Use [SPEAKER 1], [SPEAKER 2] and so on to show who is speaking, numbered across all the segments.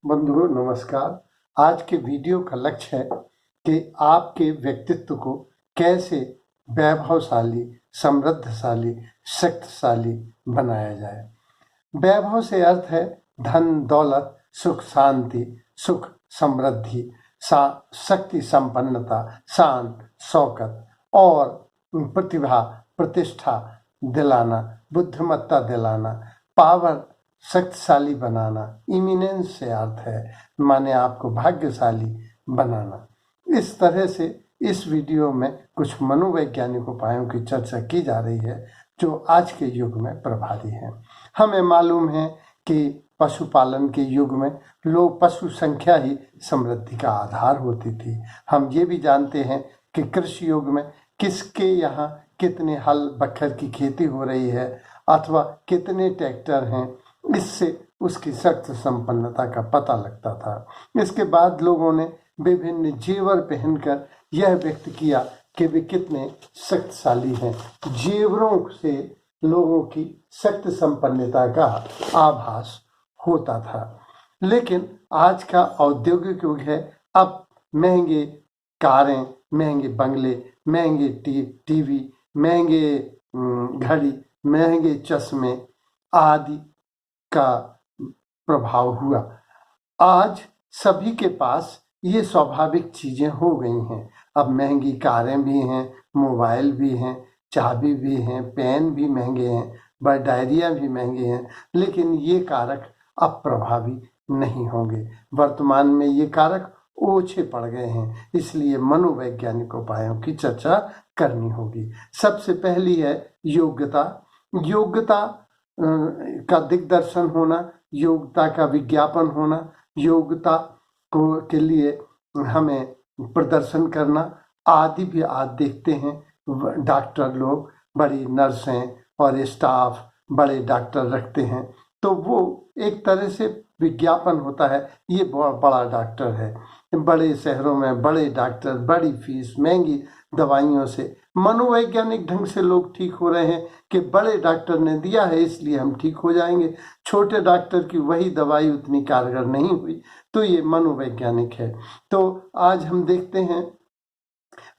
[SPEAKER 1] बंधुओं नमस्कार। आज के वीडियो का लक्ष्य है कि आपके व्यक्तित्व को कैसे वैभवशाली, समृद्धशाली, शक्तिशाली बनाया जाए। वैभव से अर्थ है धन, दौलत, सुख शांति, सुख समृद्धि, शक्ति संपन्नता, शान शौकत और प्रतिभा प्रतिष्ठा दिलाना, बुद्धिमत्ता दिलाना, पावर शक्तिशाली बनाना। इमिनेंस से अर्थ है माने आपको भाग्यशाली बनाना। इस तरह से इस वीडियो में कुछ मनोवैज्ञानिक उपायों की चर्चा की जा रही है जो आज के युग में प्रभावी हैं। हमें मालूम है कि पशुपालन के युग में लोग पशु संख्या ही समृद्धि का आधार होती थी। हम ये भी जानते हैं कि कृषि युग में किसके यहाँ कितने हल बखर की खेती हो रही है अथवा कितने ट्रैक्टर हैं, इससे उसकी शक्ति संपन्नता का पता लगता था। इसके बाद लोगों ने विभिन्न जेवर पहनकर यह व्यक्त किया कि वे कितने शक्तिशाली हैं। जेवरों से लोगों की शक्ति संपन्नता का आभास होता था। लेकिन आज का औद्योगिक युग है। अब महंगे कारें, महंगे बंगले, महंगे टीवी, महंगे घड़ी, महंगे चश्मे आदि का प्रभाव हुआ। आज सभी के पास ये स्वाभाविक चीजें हो गई हैं। अब महंगी कारें भी हैं, मोबाइल भी हैं, चाबी भी हैं, पेन भी महंगे हैं, डायरिया भी महंगे हैं, लेकिन ये कारक अब प्रभावी नहीं होंगे। वर्तमान में ये कारक ओछे पड़ गए हैं, इसलिए मनोवैज्ञानिक उपायों की चर्चा करनी होगी। सबसे पहली है योग्यता। योग्यता का दिग्दर्शन होना, योग्यता का विज्ञापन होना, योग्यता को के लिए हमें प्रदर्शन करना आदि भी आज देखते हैं। डॉक्टर लोग, बड़ी नर्सें और स्टाफ बड़े डॉक्टर रखते हैं, तो वो एक तरह से विज्ञापन होता है, ये बड़ा डॉक्टर है। बड़े शहरों में बड़े डॉक्टर, बड़ी फीस, महंगी दवाइयों से मनोवैज्ञानिक ढंग से लोग ठीक हो रहे हैं कि बड़े डॉक्टर ने दिया है इसलिए हम ठीक हो जाएंगे। छोटे डॉक्टर की वही दवाई उतनी कारगर नहीं हुई, तो ये मनोवैज्ञानिक है। तो आज हम देखते हैं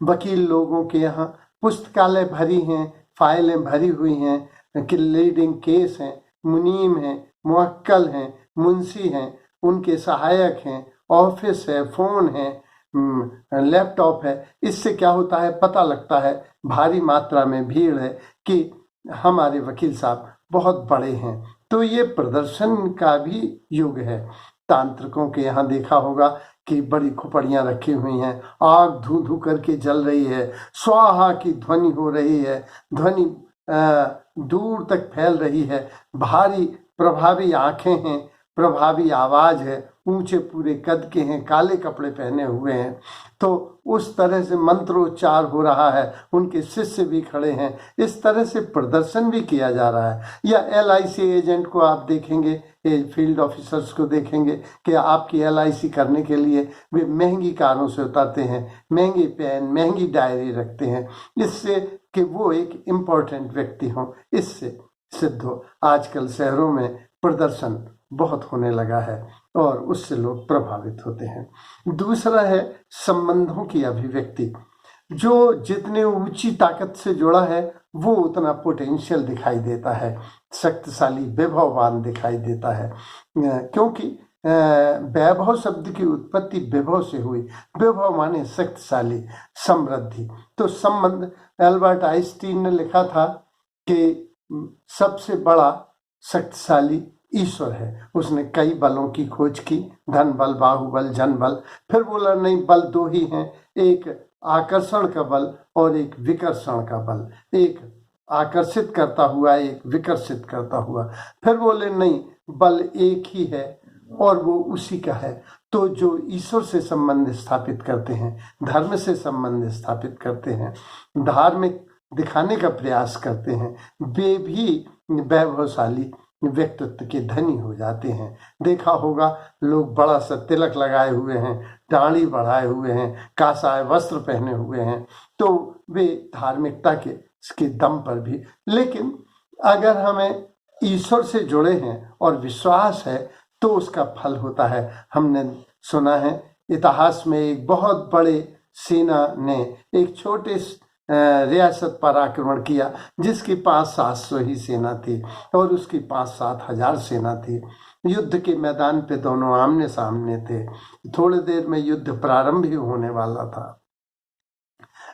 [SPEAKER 1] वकील लोगों के यहाँ पुस्तकालय भरी हैं, फाइलें भरी हुई हैं कि लीडिंग केस हैं, मुनीम हैं, मुवक्किल हैं, मुंशी हैं, उनके सहायक हैं, ऑफिस है, फोन है, लैपटॉप है। इससे क्या होता है, पता लगता है भारी मात्रा में भीड़ है कि हमारे वकील साहब बहुत बड़े हैं। तो ये प्रदर्शन का भी युग है। तांत्रिकों के यहाँ देखा होगा कि बड़ी खोपड़ियां रखी हुई हैं, आग धू धू करके जल रही है, स्वाहा की ध्वनि हो रही है, ध्वनि दूर तक फैल रही है, भारी प्रभावी आंखें हैं, प्रभावी आवाज है, ऊंचे पूरे कद के हैं, काले कपड़े पहने हुए हैं। तो उस तरह से मंत्रोच्चार हो रहा है, उनके शिष्य भी खड़े हैं, इस तरह से प्रदर्शन भी किया जा रहा है। या LIC एजेंट को आप देखेंगे, फील्ड ऑफिसर्स को देखेंगे कि आपकी LIC करने के लिए वे महंगी कारों से उतरते हैं, महंगी पेन, महंगी डायरी रखते हैं, इससे कि वो एक इम्पोर्टेंट व्यक्ति हों। इससे सिद्ध हो आजकल शहरों में प्रदर्शन बहुत होने लगा है और उससे लोग प्रभावित होते हैं। दूसरा है संबंधों की अभिव्यक्ति। जो जितने ऊंची ताकत से जुड़ा है वो उतना पोटेंशियल दिखाई देता है, शक्तिशाली, वैभववान दिखाई देता है। क्योंकि वैभव शब्द की उत्पत्ति विभव से हुई। विभव माने शक्तिशाली, समृद्धि। तो संबंध, एल्बर्ट आइंस्टीन ने लिखा था कि सबसे बड़ा शक्तिशाली ईश्वर है। उसने कई बलों की खोज की, धन बल, बाहुबल, जन बल। फिर बोला नहीं, बल दो ही हैं, एक आकर्षण का बल और एक विकर्षण का बल, एक आकर्षित करता हुआ, एक विकर्षित करता हुआ। फिर बोले नहीं, बल एक ही है और वो उसी का है। तो जो ईश्वर से संबंध स्थापित करते हैं, धर्म से संबंध स्थापित करते हैं, धार्मिक दिखाने का प्रयास करते हैं, वे भी वैभवशाली व्यक्तित्व के धनी हो जाते हैं। देखा होगा लोग बड़ा सा तिलक लगाए हुए हैं, दाढ़ी बढ़ाए हुए हैं, कासाय वस्त्र पहने हुए हैं, तो वे धार्मिकता के दम पर भी। लेकिन अगर हमें ईश्वर से जुड़े हैं और विश्वास है तो उसका फल होता है। हमने सुना है इतिहास में एक बहुत बड़े सेना ने एक छोटे रियासत पर आक्रमण किया जिसके पास 700 ही सेना थी और उसके पास 7,000 सेना थी। युद्ध के मैदान पे दोनों आमने सामने थे। थोड़ी देर में युद्ध प्रारंभ ही होने वाला था,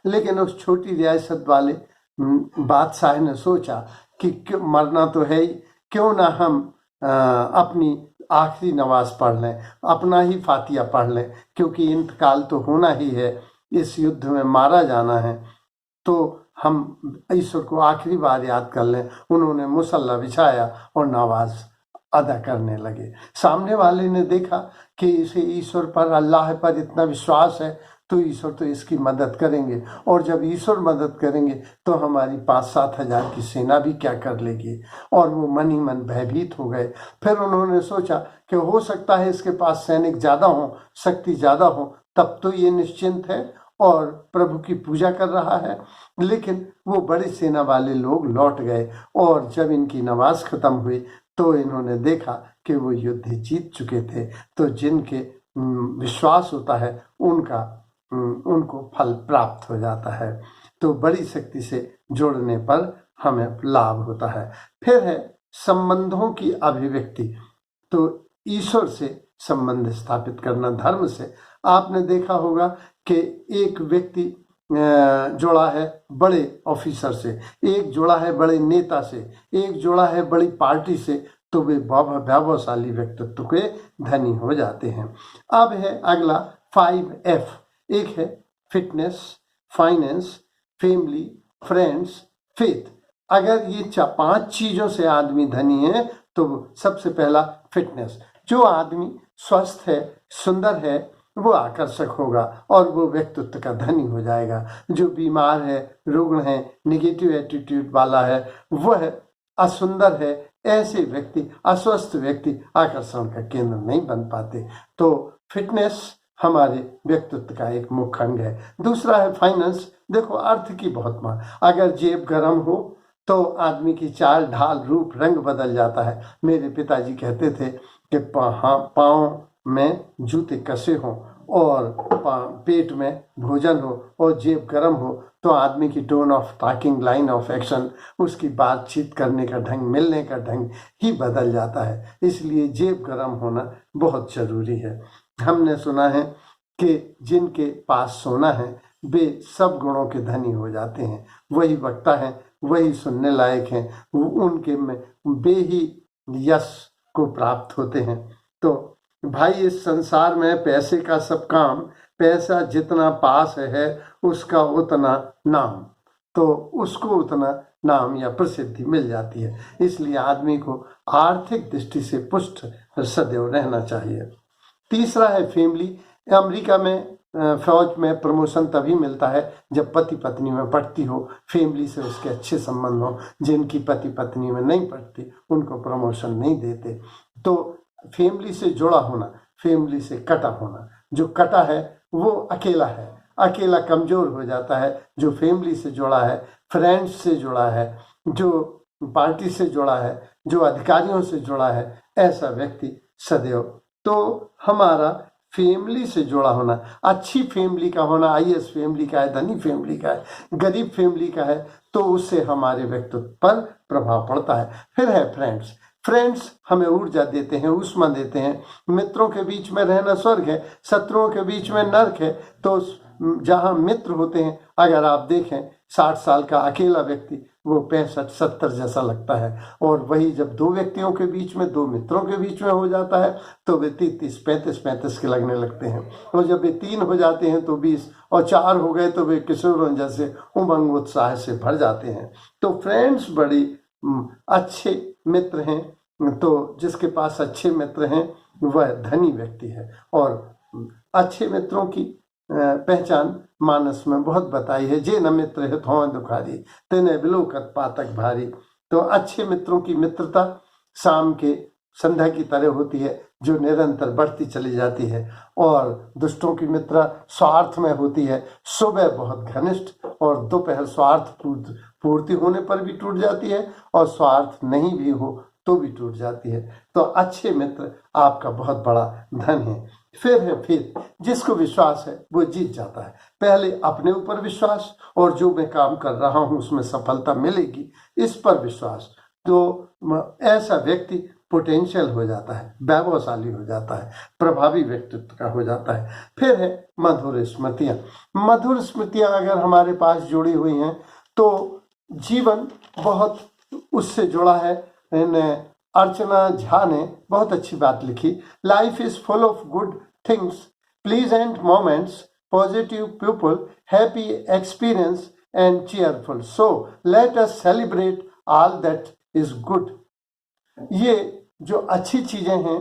[SPEAKER 1] लेकिन उस छोटी रियासत वाले बादशाह ने सोचा कि मरना तो है ही, क्यों ना हम अपनी आखिरी नमाज पढ़ लें, अपना ही फातिया पढ़ लें, क्योंकि इंतकाल तो होना ही है, इस युद्ध में मारा जाना है, तो हम ईश्वर को आखिरी बार याद कर लें। उन्होंने मुसल्ला बिछाया और नमाज अदा करने लगे। सामने वाले ने देखा कि इसे ईश्वर पर, अल्लाह पर इतना विश्वास है, तो ईश्वर तो इसकी मदद करेंगे, और जब ईश्वर मदद करेंगे तो हमारी 5-7 हजार की सेना भी क्या कर लेगी। और वो मन ही मन भयभीत हो गए। फिर उन्होंने सोचा कि हो सकता है इसके पास सैनिक ज्यादा हो, शक्ति ज्यादा हो, तब तो ये निश्चिंत है और प्रभु की पूजा कर रहा है। लेकिन वो बड़ी सेना वाले लोग लौट गए और जब इनकी नमाज खत्म हुई तो इन्होंने देखा कि वो युद्ध जीत चुके थे। तो जिनके विश्वास होता है उनको फल प्राप्त हो जाता है। तो बड़ी शक्ति से जोड़ने पर हमें लाभ होता है। फिर है संबंधों की अभिव्यक्ति। तो ईश्वर से संबंध स्थापित करना, धर्म से। आपने देखा होगा कि एक व्यक्ति जुड़ा है बड़े ऑफिसर से, एक जुड़ा है बड़े नेता से, एक जुड़ा है बड़ी पार्टी से, तो वे वैभवशाली व्यक्तित्व के धनी हो जाते हैं। अब है अगला 5F। एक है fitness, finance, family, friends, faith. अगर ये 5 चीजों से आदमी धनी है तो सबसे पहला फिटनेस। जो आदमी स्वस्थ है, सुंदर है, वो आकर्षक होगा और वो व्यक्तित्व का धनी हो जाएगा। जो बीमार है, रुग्ण है, निगेटिव एटीट्यूड वाला है, वह असुंदर है, ऐसे व्यक्ति, अस्वस्थ व्यक्ति आकर्षण का केंद्र नहीं बन पाते। तो फिटनेस हमारे व्यक्तित्व का एक मुख्य अंग है। दूसरा है फाइनेंस। देखो, अर्थ की बहुत मांग। अगर जेब गर्म हो तो आदमी की चाल ढाल, रूप, रंग बदल जाता है। मेरे पिताजी कहते थे कि पाँव में जूते कसे हों और पेट में भोजन हो और जेब गर्म हो तो आदमी की tone of talking, line of action, उसकी बातचीत करने का ढंग, मिलने का ढंग ही बदल जाता है। इसलिए जेब गर्म होना बहुत जरूरी है। हमने सुना है कि जिनके पास सोना है वे सब गुणों के धनी हो जाते हैं। वही वक्ता है, वही सुनने लायक हैं, उनके में वे ही यश को प्राप्त होते हैं। तो भाई, इस संसार में पैसे का सब काम, पैसा जितना पास है उसका उतना नाम, तो उसको उतना नाम या प्रसिद्धि मिल जाती है। इसलिए आदमी को आर्थिक दृष्टि से पुष्ट सदैव रहना चाहिए। तीसरा है फैमिली। अमेरिका में फौज में प्रमोशन तभी मिलता है जब पति पत्नी में पटती हो, फैमिली से उसके अच्छे संबंध हो। जिनकी पति पत्नी में नहीं पटती उनको प्रमोशन नहीं देते। तो फैमिली से जुड़ा होना, फैमिली से कटा होना। जो कटा है वो अकेला है, अकेला कमजोर हो जाता है। जो फैमिली से जुड़ा है, फ्रेंड्स से जुड़ा है, जो पार्टी से जुड़ा है, जो अधिकारियों से जुड़ा है, ऐसा व्यक्ति सदैव। तो हमारा फैमिली से जुड़ा होना, अच्छी फैमिली का होना, आईएएस फैमिली का है, धनी फैमिली का है, गरीब फैमिली का है, तो उससे हमारे व्यक्तित्व पर प्रभाव पड़ता है। फिर है फ्रेंड्स। फ्रेंड्स हमें ऊर्जा देते हैं, ऊष्मा देते हैं। मित्रों के बीच में रहना स्वर्ग है, शत्रुओं के बीच में नर्क है। तो जहाँ मित्र होते हैं, अगर आप देखें 60 साल का अकेला व्यक्ति वो 65-70 जैसा लगता है, और वही जब 2 व्यक्तियों के बीच में, 2 मित्रों के बीच में हो जाता है तो वे 30-35 के लगने लगते हैं। और जब वे 3 हो जाते हैं तो 20, और 4 हो गए तो वे किशोरों जैसे उमंग उत्साह से भर जाते हैं। तो फ्रेंड्स बड़ी अच्छे मित्र हैं। तो जिसके पास अच्छे मित्र हैं वह धनी व्यक्ति है। और अच्छे मित्रों की पहचान मानस में बहुत बताई है। जे न मित्र है थों दुखारी, तेने बिलोकत पातक भारी। तो अच्छे मित्रों की मित्रता शाम के संध्या की तरह होती है जो निरंतर बढ़ती चली जाती है, और दुष्टों की मित्रता स्वार्थ में होती है। सुबह बहुत घनिष्ठ और दोपहर स्वार्थ पूर्ति होने पर भी टूट जाती है, और स्वार्थ नहीं भी हो तो भी टूट जाती है। तो अच्छे मित्र आपका बहुत बड़ा धन है। फिर जिसको विश्वास है वो जीत जाता है। पहले अपने ऊपर विश्वास, और जो मैं काम कर रहा हूं उसमें सफलता मिलेगी, इस पर विश्वास। तो ऐसा व्यक्ति पोटेंशियल हो जाता है, वैभवशाली हो जाता है, प्रभावी व्यक्तित्व का हो जाता है। फिर है मधुर स्मृतियां। मधुर स्मृतियां अगर हमारे पास जुड़ी हुई हैं तो जीवन बहुत उससे जुड़ा है। अर्चना झा ने बहुत अच्छी बात लिखी, life is full of good things, pleasant moments, positive people, happy experience and cheerful, so let us celebrate all that is good. ये जो अच्छी चीजें हैं,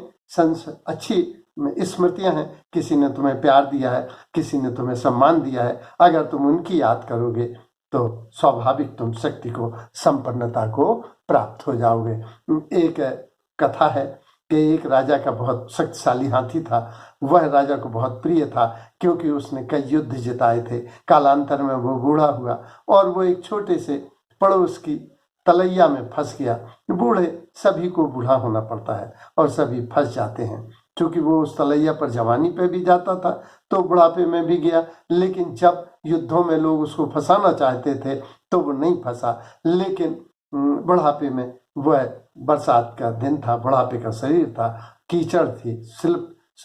[SPEAKER 1] अच्छी स्मृतियां हैं, किसी ने तुम्हें प्यार दिया है, किसी ने तुम्हें सम्मान दिया है, अगर तुम उनकी याद करोगे तो स्वाभाविक तुम शक्ति को, संपन्नता को प्राप्त हो जाओगे। एक कथा है कि एक राजा का बहुत शक्तिशाली हाथी था। वह राजा को बहुत प्रिय था क्योंकि उसने कई युद्ध जिताए थे। कालांतर में वो बूढ़ा हुआ और वो एक छोटे से पड़ोस की तलैया में फंस गया। बूढ़े सभी को बूढ़ा होना पड़ता है और सभी फंस जाते हैं। क्योंकि वो उस तलैया पर जवानी पे भी जाता था तो बुढ़ापे में भी गया, लेकिन जब युद्धों में लोग उसको फंसाना चाहते थे तो वो नहीं फंसा। लेकिन बुढ़ापे में, वह बरसात का दिन था, बुढ़ापे का शरीर था, कीचड़ थी,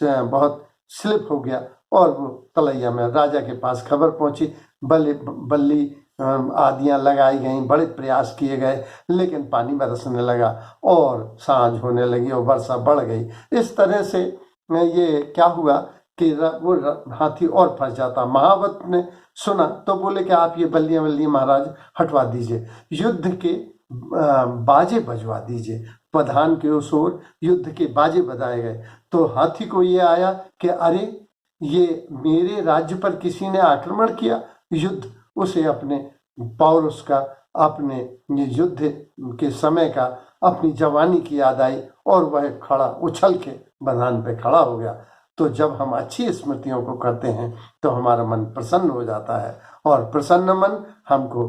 [SPEAKER 1] बहुत स्लिप हो गया और वो तलैया में। राजा के पास खबर पहुंची, बल्ली आदियां लगाई गई, बड़े प्रयास किए गए, लेकिन पानी बरसने लगा और सांझ होने लगी और वर्षा बढ़ गई। इस तरह से ये क्या हुआ कि वो हाथी और फंस जाता। महावत ने सुना तो बोले कि आप ये बल्लियां महाराज हटवा दीजिए, युद्ध के बाजे बजवा दीजिए। प्रधान के उस ओर युद्ध के बाजे बजाए गए तो हाथी को ये आया कि अरे, ये मेरे राज्य पर किसी ने आक्रमण किया। युद्ध उसे अपने पौरुष का, अपने युद्ध के समय का, अपनी जवानी की याद आई और वह खड़ा उछल के मैदान पे खड़ा हो गया। तो जब हम अच्छी स्मृतियों को करते हैं तो हमारा मन प्रसन्न हो जाता है और प्रसन्न मन हमको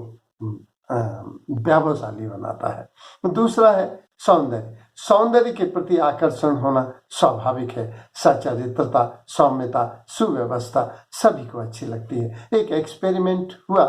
[SPEAKER 1] वैभवशाली बनाता है। दूसरा है सौंदर्य। सौंदर्य के प्रति आकर्षण होना स्वाभाविक है। सचरित्रता, सौम्यता, सुव्यवस्था सभी को अच्छी लगती है। एक एक्सपेरिमेंट हुआ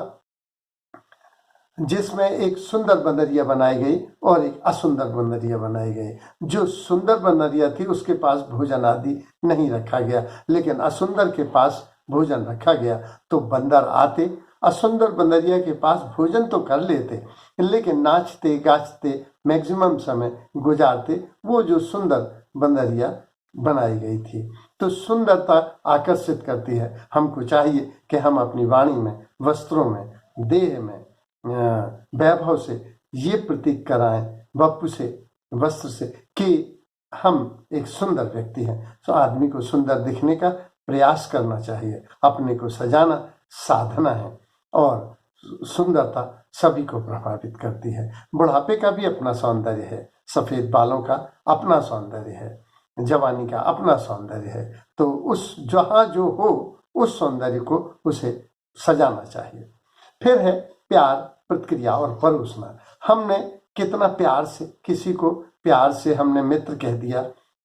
[SPEAKER 1] जिसमें एक सुंदर बंदरिया बनाई गई और एक असुंदर बंदरिया बनाई गई। जो सुंदर बंदरिया थी उसके पास भोजन आदि नहीं रखा गया, लेकिन असुंदर के पास भोजन रखा गया। तो बंदर आते, असुंदर बंदरिया के पास भोजन तो कर लेते, लेकिन नाचते गाचते मैक्सिमम समय गुजारते वो जो सुंदर बंदरिया बनाई गई थी। तो सुंदरता आकर्षित करती है। हमको चाहिए कि हम अपनी वाणी में, वस्त्रों में, देह में, वैभव से ये प्रतीक कराएं, वपु से, वस्त्र से, कि हम एक सुंदर व्यक्ति हैं। तो आदमी को सुंदर दिखने का प्रयास करना चाहिए। अपने को सजाना साधना है और सुंदरता सभी को प्रभावित करती है। बुढ़ापे का भी अपना सौंदर्य है, सफेद बालों का अपना सौंदर्य है, जवानी का अपना सौंदर्य है। तो उस जहाँ जो हो उस सौंदर्य को उसे सजाना चाहिए। फिर है प्यार, प्रतिक्रिया और परोसना। हमने कितना प्यार से किसी को, प्यार से हमने मित्र कह दिया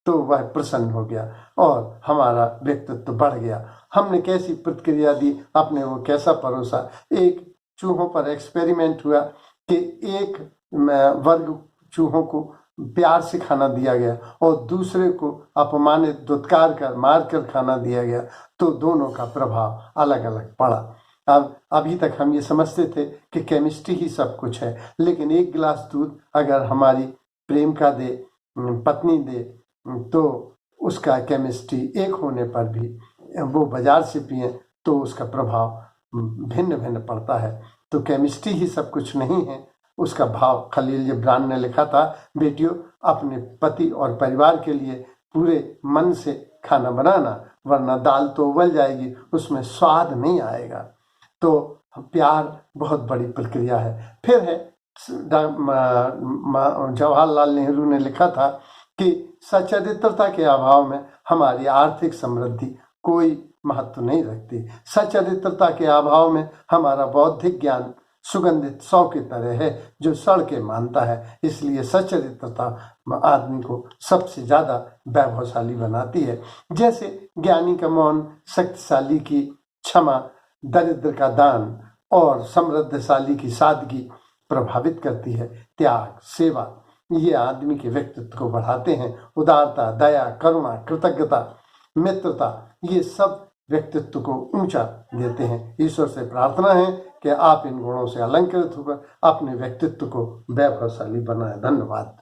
[SPEAKER 1] तो वह प्रसन्न हो गया और हमारा व्यक्तित्व बढ़ गया। हमने कैसी प्रतिक्रिया दी, अपने वो कैसा परोसा। एक चूहों पर एक्सपेरिमेंट हुआ कि एक वर्ग चूहों को प्यार से खाना दिया गया और दूसरे को अपमानित, दुत्कार कर, मार कर खाना दिया गया। तो दोनों का प्रभाव अलग अलग पड़ा। अब अभी तक हम ये समझते थे कि केमिस्ट्री ही सब कुछ है, लेकिन एक गिलास दूध अगर हमारी प्रेम का दे, पत्नी दे, तो उसका केमिस्ट्री एक होने पर भी वो बाजार से पिए तो उसका प्रभाव भिन्न भिन्न पड़ता है। तो केमिस्ट्री ही सब कुछ नहीं है, उसका भाव। खलील जिब्रान ने लिखा था, बेटियों अपने पति और परिवार के लिए पूरे मन से खाना बनाना, वरना दाल तो उबल जाएगी, उसमें स्वाद नहीं आएगा। तो प्यार बहुत बड़ी प्रक्रिया है। फिर है जवाहरलाल नेहरू ने लिखा था कि सचरित्रता के अभाव में हमारी आर्थिक समृद्धि कोई महत्व नहीं रखती। सचरित्रता के अभाव में हमारा बौद्धिक ज्ञान सुगंधित सौ की तरह है जो सड़ के मानता है। इसलिए सच्चरित्रता आदमी को सबसे ज्यादा वैभवशाली बनाती है। जैसे ज्ञानी का मौन, शक्तिशाली की क्षमा, दरिद्र का दान और समृद्धशाली की सादगी प्रभावित करती है। त्याग, सेवा ये आदमी के व्यक्तित्व को बढ़ाते हैं। उदारता, दया, करुणा, कृतज्ञता, मित्रता ये सब व्यक्तित्व को ऊंचा देते हैं। ईश्वर से प्रार्थना है कि आप इन गुणों से अलंकृत होकर अपने व्यक्तित्व को वैभवशाली बनाएं। धन्यवाद।